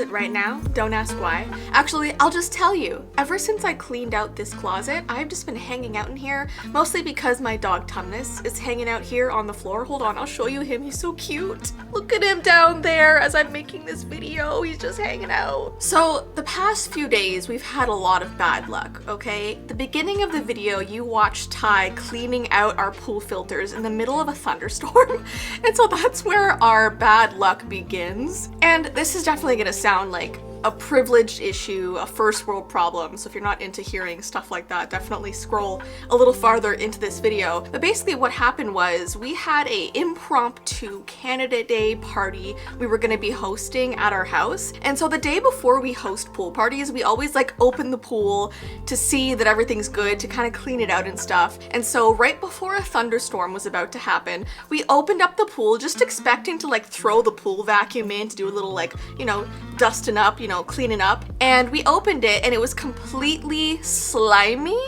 closet right now. Don't ask why. Actually, I'll just tell you. Ever since I cleaned out this closet, I've just been hanging out in here, mostly because my dog Tumnus is hanging out here on the floor. Hold on, I'll show you him. He's so cute. Look at him down there as I'm making this video. He's just hanging out. So the past few days, we've had a lot of bad luck, okay? The beginning of the video, you watched Ty cleaning out our pool filters in the middle of a thunderstorm. And so that's where our bad luck begins. And this is definitely gonna sound like a privileged issue, a first world problem. So if you're not into hearing stuff like that, definitely scroll a little farther into this video. But basically what happened was we had a impromptu Canada Day party we were gonna be hosting at our house. And so the day before we host pool parties, we always like open the pool to see that everything's good, to kind of clean it out and stuff. And so right before a thunderstorm was about to happen, we opened up the pool just expecting to like throw the pool vacuum in to do a little like, dusting up, cleaning up. And we opened it and it was completely slimy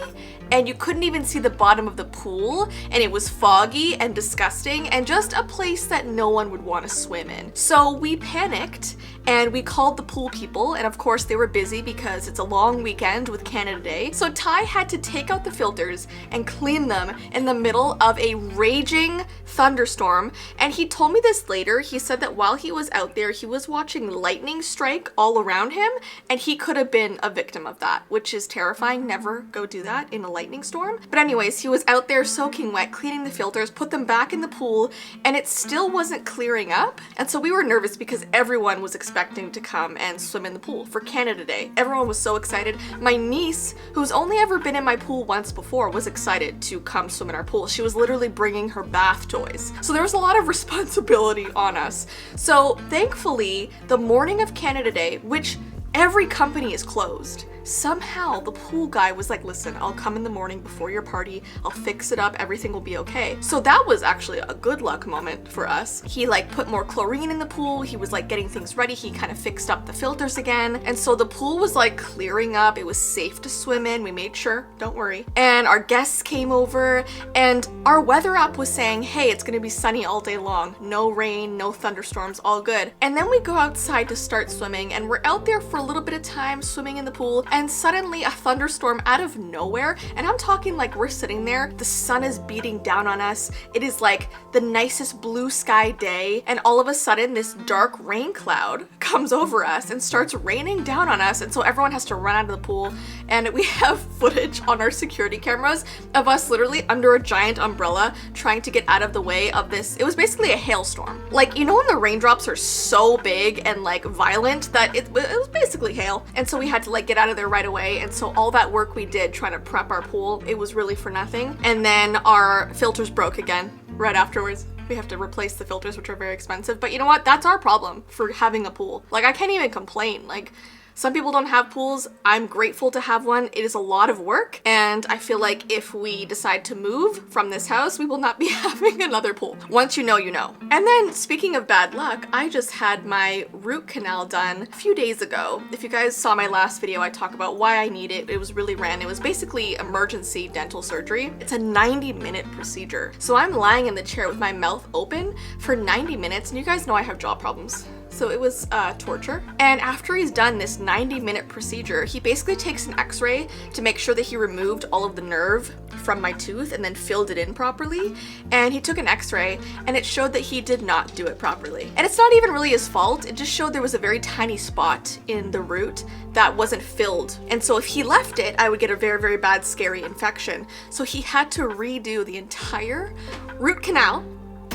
and you couldn't even see the bottom of the pool, and it was foggy and disgusting and just a place that no one would want to swim in. So we panicked and we called the pool people, and of course they were busy because it's a long weekend with Canada Day. So Ty had to take out the filters and clean them in the middle of a raging thunderstorm. And he told me this later. He said that while he was out there, he was watching lightning strike all around him, and he could have been a victim of that, which is terrifying. Never go do that in a lightning storm. But anyways, he was out there soaking wet, cleaning the filters, put them back in the pool, and it still wasn't clearing up. And so we were nervous because everyone was expecting to come and swim in the pool for Canada Day. Everyone was so excited. My niece, who's only ever been in my pool once before, was excited to come swim in our pool. She was literally bringing her bath toys. So there was a lot of responsibility on us. So thankfully, the morning of Canada Day, which every company is closed, somehow the pool guy was like, listen, I'll come in the morning before your party, I'll fix it up, everything will be okay. So that was actually a good luck moment for us. He like put more chlorine in the pool, he was like getting things ready, he kind of fixed up the filters again, and so the pool was like clearing up, it was safe to swim in, we made sure, don't worry. And our guests came over, and our weather app was saying, hey, it's gonna be sunny all day long, no rain, no thunderstorms, all good. And then we go outside to start swimming, and we're out there for a little bit of time swimming in the pool, and suddenly a thunderstorm out of nowhere, and I'm talking like we're sitting there, the sun is beating down on us, it is like the nicest blue sky day, and all of a sudden this dark rain cloud comes over us and starts raining down on us, and so everyone has to run out of the pool. And we have footage on our security cameras of us literally under a giant umbrella trying to get out of the way of this. It was basically a hailstorm. Like, when the raindrops are so big and like violent that it was basically hail, and so we had to like get out of there right away. And so all that work we did trying to prep our pool, it was really for nothing. And then our filters broke again right afterwards. We have to replace the filters, which are very expensive, but you know what? That's our problem for having a pool. Like, I can't even complain. Like, some people don't have pools. I'm grateful to have one. It is a lot of work, and I feel like if we decide to move from this house, we will not be having another pool. Once you know, you know. And then, speaking of bad luck, I just had my root canal done a few days ago. If you guys saw my last video, I talk about why I need it. It was really random. It was basically emergency dental surgery. It's a 90-minute procedure. So I'm lying in the chair with my mouth open for 90 minutes, and you guys know I have jaw problems. So it was torture. And after he's done this 90-minute procedure, he basically takes an x-ray to make sure that he removed all of the nerve from my tooth and then filled it in properly. And he took an x-ray and it showed that he did not do it properly. And it's not even really his fault. It just showed there was a very tiny spot in the root that wasn't filled. And so if he left it, I would get a very, very bad, scary infection. So he had to redo the entire root canal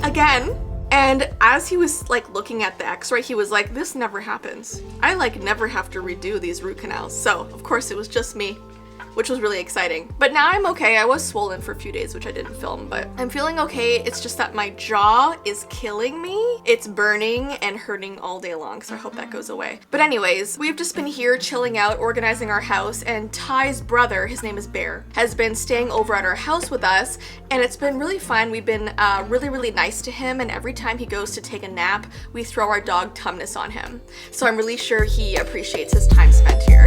again. And as he was like looking at the x-ray, he was like, this never happens. I like never have to redo these root canals. So of course it was just me, which was really exciting. But now I'm okay. I was swollen for a few days, which I didn't film, but I'm feeling okay. It's just that my jaw is killing me. It's burning and hurting all day long, so I hope that goes away. But anyways, we've just been here chilling out, organizing our house, and Ty's brother, his name is Bear, has been staying over at our house with us, and it's been really fun. We've been really, really nice to him, and every time he goes to take a nap, we throw our dog Tumnus on him. So I'm really sure he appreciates his time spent here.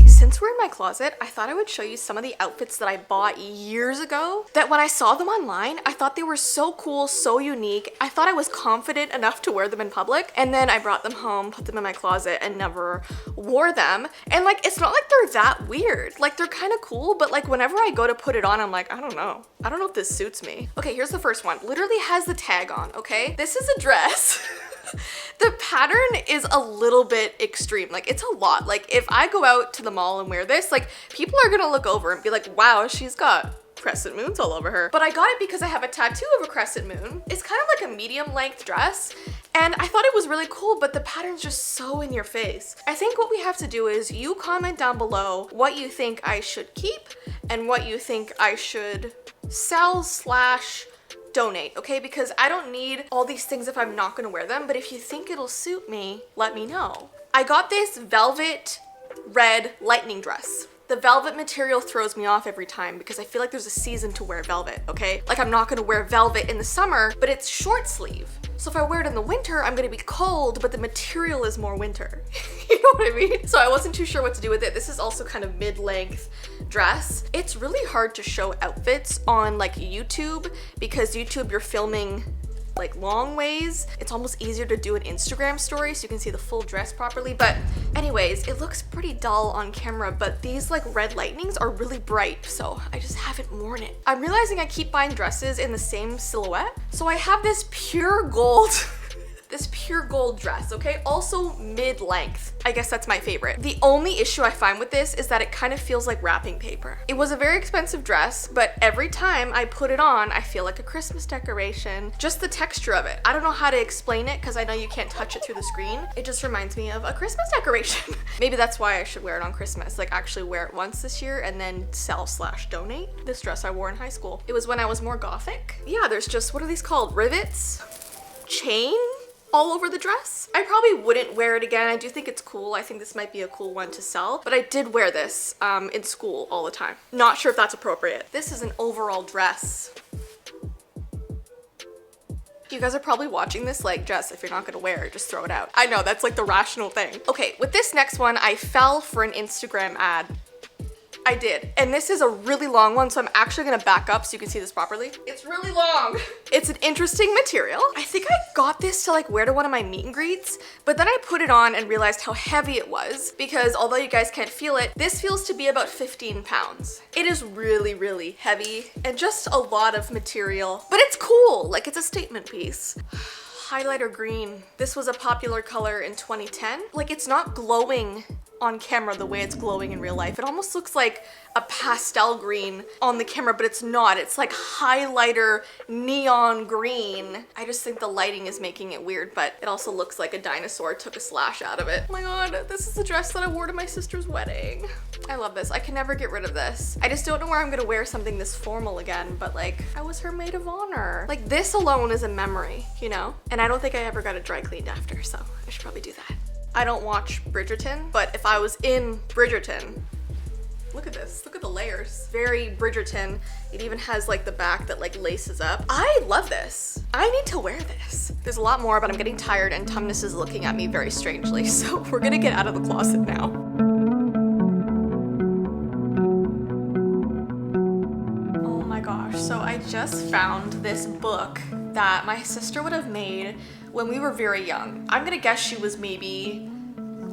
Since we're in my closet, closet, I thought I would show you some of the outfits that I bought years ago that when I saw them online, I thought they were so cool, so unique. I thought I was confident enough to wear them in public, and then I brought them home, put them in my closet, and never wore them. And like, it's not like they're that weird. Like, they're kind of cool, but like whenever I go to put it on, I'm like, I don't know if this suits me. Okay, here's the first one. Literally has the tag on, okay? This is a dress. The pattern is a little bit extreme. Like, it's a lot. Like, if I go out to the mall and wear this, like, people are gonna look over and be like, wow, she's got crescent moons all over her. But I got it because I have a tattoo of a crescent moon. It's kind of like a medium length dress, and I thought it was really cool, but the pattern's just so in your face. I think what we have to do is you comment down below what you think I should keep and what you think I should sell / donate, okay? Because I don't need all these things if I'm not gonna wear them, but if you think it'll suit me, let me know. I got this velvet red lightning dress. The velvet material throws me off every time because I feel like there's a season to wear velvet, okay? Like, I'm not gonna wear velvet in the summer, but it's short sleeve. So if I wear it in the winter, I'm gonna be cold, but the material is more winter. You know what I mean? So I wasn't too sure what to do with it. This is also kind of mid-length dress. It's really hard to show outfits on like YouTube because YouTube, you're filming like long ways. It's almost easier to do an Instagram story so you can see the full dress properly. But anyways, it looks pretty dull on camera, but these like red lightnings are really bright, so I just haven't worn it. I'm realizing I keep buying dresses in the same silhouette. So I have this pure gold this pure gold dress, okay? Also mid-length. I guess that's my favorite. The only issue I find with this is that it kind of feels like wrapping paper. It was a very expensive dress, but every time I put it on, I feel like a Christmas decoration. Just the texture of it. I don't know how to explain it because I know you can't touch it through the screen. It just reminds me of a Christmas decoration. Maybe that's why I should wear it on Christmas. Like, actually wear it once this year and then sell / donate. This dress I wore in high school. It was when I was more gothic. Yeah, there's just, what are these called? Rivets? Chain? All over the dress. I probably wouldn't wear it again. I do think it's cool. I think this might be a cool one to sell, but I did wear this in school all the time. Not sure if that's appropriate. This is an overall dress. You guys are probably watching this like, Jess, if you're not gonna wear it, just throw it out. I know, that's like the rational thing. Okay, with this next one, I fell for an Instagram ad. I did. And this is a really long one, so I'm actually gonna back up so you can see this properly. It's really long. It's an interesting material. I think I got this to like wear to one of my meet and greets, but then I put it on and realized how heavy it was because although you guys can't feel it, this feels to be about 15 pounds. It is really, really heavy and just a lot of material, but it's cool. Like, it's a statement piece. Highlighter green. This was a popular color in 2010. Like, it's not glowing on camera the way it's glowing in real life. It almost looks like a pastel green on the camera, but it's not. It's like highlighter neon green. I just think the lighting is making it weird, but it also looks like a dinosaur took a slash out of it. Oh my god, this is the dress that I wore to my sister's wedding. I love this. I can never get rid of this. I just don't know where I'm gonna wear something this formal again, but like, I was her maid of honor. Like, this alone is a memory, you know? And I don't think I ever got it dry cleaned after, so I should probably do that. I don't watch Bridgerton, but if I was in Bridgerton, look at this, look at the layers. Very Bridgerton. It even has like the back that like laces up. I love this. I need to wear this. There's a lot more, but I'm getting tired and Tumnus is looking at me very strangely, so we're gonna get out of the closet now. Oh my gosh, so I just found this book that my sister would have made when we were very young. I'm gonna guess she was maybe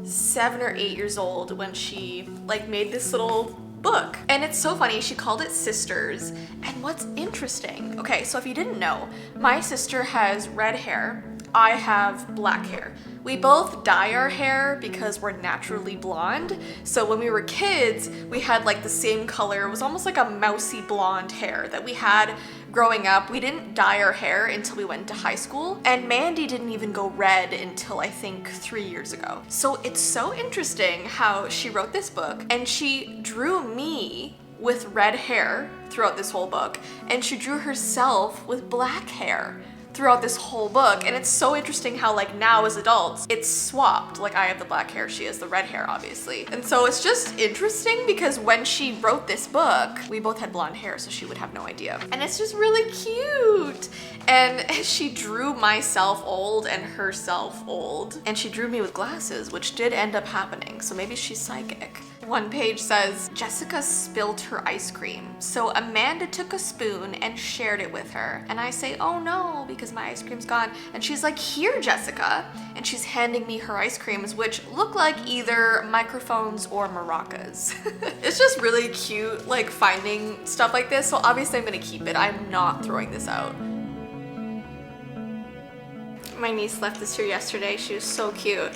7 or 8 years old when she like made this little book. And it's so funny, she called it Sisters. And what's interesting, okay, so if you didn't know, my sister has red hair, I have black hair. We both dye our hair because we're naturally blonde. So when we were kids, we had like the same color. It was almost like a mousy blonde hair that we had growing up. We didn't dye our hair until we went to high school. And Mandy didn't even go red until I think 3 years ago. So it's so interesting how she wrote this book and she drew me with red hair throughout this whole book. And she drew herself with black hair throughout this whole book. And it's so interesting how like now as adults, it's swapped. Like I have the black hair, she has the red hair, obviously. And so it's just interesting because when she wrote this book, we both had blonde hair, so she would have no idea. And it's just really cute. And she drew myself old and herself old. And she drew me with glasses, which did end up happening. So maybe she's psychic. One page says, Jessica spilled her ice cream. So Amanda took a spoon and shared it with her. And I say, oh no, because my ice cream's gone. And she's like, here, Jessica. And she's handing me her ice creams, which look like either microphones or maracas. It's just really cute, like finding stuff like this. So obviously I'm gonna keep it. I'm not throwing this out. My niece left this here yesterday. She was so cute.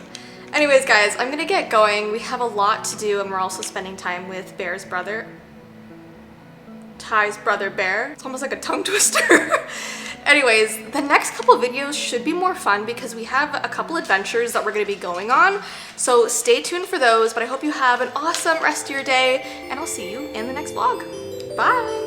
Anyways, guys, I'm gonna get going. We have a lot to do, and we're also spending time with Bear's brother. Ty's brother Bear. It's almost like a tongue twister. Anyways, the next couple videos should be more fun because we have a couple adventures that we're gonna be going on. So stay tuned for those, but I hope you have an awesome rest of your day, and I'll see you in the next vlog. Bye!